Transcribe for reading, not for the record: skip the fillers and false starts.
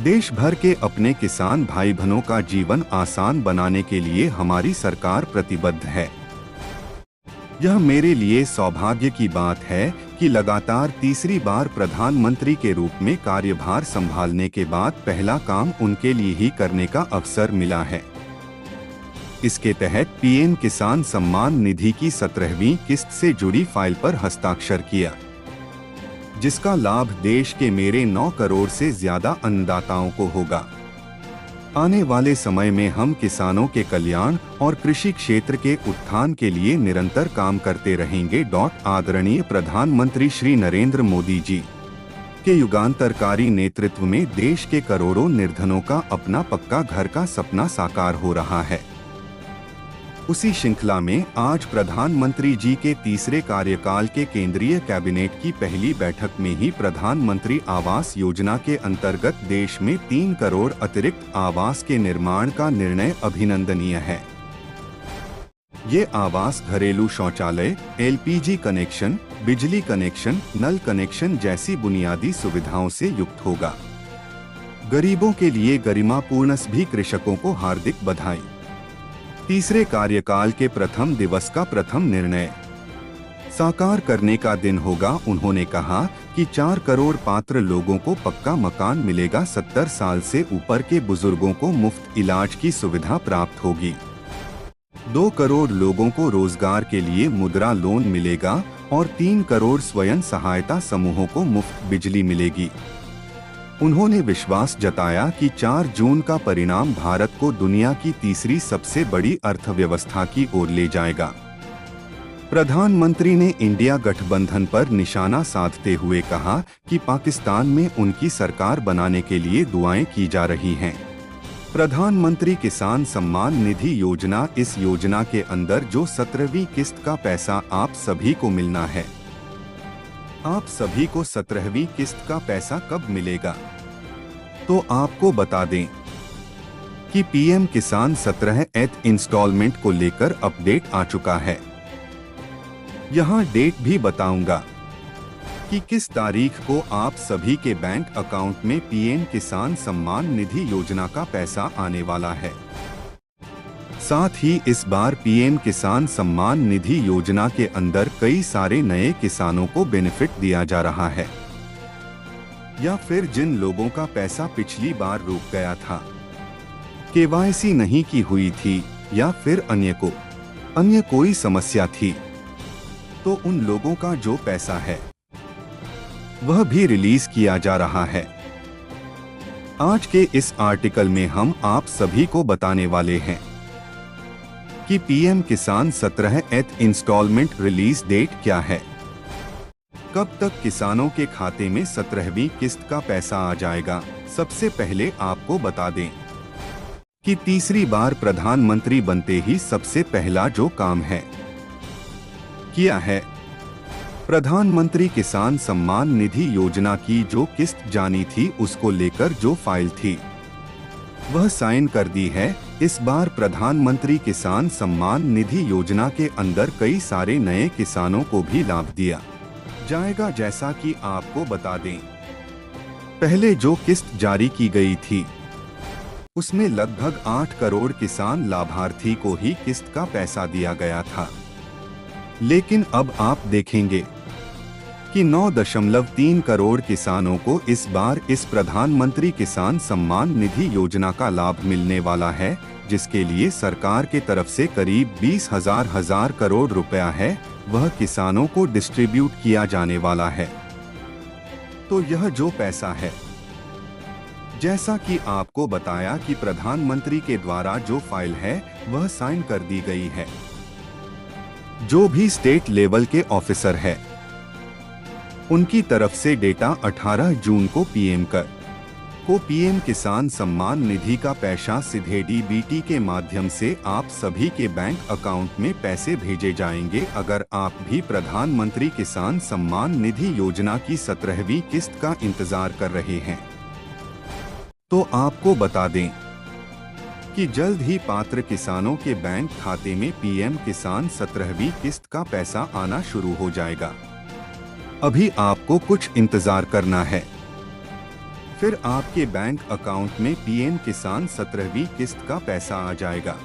देश भर के अपने किसान भाई बहनों का जीवन आसान बनाने के लिए हमारी सरकार प्रतिबद्ध है। यह मेरे लिए सौभाग्य की बात है कि लगातार तीसरी बार प्रधानमंत्री के रूप में कार्यभार संभालने के बाद पहला काम उनके लिए ही करने का अवसर मिला है। इसके तहत पीएम किसान सम्मान निधि की 17वीं किस्त से जुड़ी फाइल पर हस्ताक्षर किया, जिसका लाभ देश के मेरे 9 करोड़ से ज्यादा अन्नदाताओं को होगा। आने वाले समय में हम किसानों के कल्याण और कृषि क्षेत्र के उत्थान के लिए निरंतर काम करते रहेंगे। आदरणीय प्रधानमंत्री श्री नरेंद्र मोदी जी के युगांतरकारी नेतृत्व में देश के करोड़ों निर्धनों का अपना पक्का घर का सपना साकार हो रहा है। उसी श्रृंखला में आज प्रधानमंत्री जी के तीसरे कार्यकाल के केंद्रीय कैबिनेट की पहली बैठक में ही प्रधानमंत्री आवास योजना के अंतर्गत देश में 3 करोड़ अतिरिक्त आवास के निर्माण का निर्णय अभिनंदनीय है। ये आवास घरेलू शौचालय, एलपीजी कनेक्शन, बिजली कनेक्शन, नल कनेक्शन जैसी बुनियादी सुविधाओं से युक्त होगा। गरीबों के लिए गरिमापूर्ण भी कृषकों को हार्दिक बधाई। तीसरे कार्यकाल के प्रथम दिवस का प्रथम निर्णय साकार करने का दिन होगा। उन्होंने कहा कि 4 करोड़ पात्र लोगों को पक्का मकान मिलेगा। 70 साल से ऊपर के बुजुर्गों को मुफ्त इलाज की सुविधा प्राप्त होगी। 2 करोड़ लोगों को रोजगार के लिए मुद्रा लोन मिलेगा और 3 करोड़ स्वयं सहायता समूहों को मुफ्त बिजली मिलेगी। उन्होंने विश्वास जताया कि 4 जून का परिणाम भारत को दुनिया की तीसरी सबसे बड़ी अर्थव्यवस्था की ओर ले जाएगा। प्रधानमंत्री ने इंडिया गठबंधन पर निशाना साधते हुए कहा कि पाकिस्तान में उनकी सरकार बनाने के लिए दुआएं की जा रही हैं। प्रधानमंत्री किसान सम्मान निधि योजना, इस योजना के अंदर जो 17वीं किस्त का पैसा आप सभी को मिलना है। आप सभी को 17वीं किस्त का पैसा कब मिलेगा? तो आपको बता दें कि पीएम किसान 17th इंस्टॉलमेंट को लेकर अपडेट आ चुका है। यहां डेट भी बताऊंगा कि किस तारीख को आप सभी के बैंक अकाउंट में पीएम किसान सम्मान निधि योजना का पैसा आने वाला है। साथ ही इस बार पीएम किसान सम्मान निधि योजना के अंदर कई सारे नए किसानों को बेनिफिट दिया जा रहा है, या फिर जिन लोगों का पैसा पिछली बार रुक गया था, केवाईसी नहीं की हुई थी, या फिर अन्य कोई समस्या थी, तो उन लोगों का जो पैसा है वह भी रिलीज किया जा रहा है। आज के इस आर्टिकल में हम आप सभी को बताने वाले हैं कि पीएम किसान 17th इंस्टॉलमेंट रिलीज डेट क्या है, कब तक किसानों के खाते में 17वीं किस्त का पैसा आ जाएगा। सबसे पहले आपको बता दें कि तीसरी बार प्रधानमंत्री बनते ही सबसे पहला जो काम किया है, प्रधानमंत्री किसान सम्मान निधि योजना की जो किस्त जानी थी उसको लेकर जो फाइल थी वह साइन कर दी है। इस बार प्रधानमंत्री किसान सम्मान निधि योजना के अंदर कई सारे नए किसानों को भी लाभ दिया जाएगा। जैसा कि आपको बता दें, पहले जो किस्त जारी की गई थी उसमें लगभग 8 करोड़ किसान लाभार्थी को ही किस्त का पैसा दिया गया था, लेकिन अब आप देखेंगे कि 9.3 करोड़ किसानों को इस बार इस प्रधानमंत्री किसान सम्मान निधि योजना का लाभ मिलने वाला है, जिसके लिए सरकार के तरफ से करीब 20,000 करोड़ रुपया है, वह किसानों को डिस्ट्रीब्यूट किया जाने वाला है। तो यह जो पैसा है, जैसा कि आपको बताया कि प्रधानमंत्री के द्वारा जो फाइल है वह साइन कर दी गई है। जो भी स्टेट लेवल के ऑफिसर है उनकी तरफ से डेटा 18 जून को पीएम किसान सम्मान निधि का पैसा सीधे डीबीटी के माध्यम से आप सभी के बैंक अकाउंट में पैसे भेजे जाएंगे। अगर आप भी प्रधानमंत्री किसान सम्मान निधि योजना की 17वीं किस्त का इंतजार कर रहे हैं, तो आपको बता दें कि जल्द ही पात्र किसानों के बैंक खाते में पीएम किसान 17वीं किस्त का पैसा आना शुरू हो जाएगा। अभी आपको कुछ इंतजार करना है। फिर आपके बैंक अकाउंट में पीएम किसान 17वीं किस्त का पैसा आ जाएगा।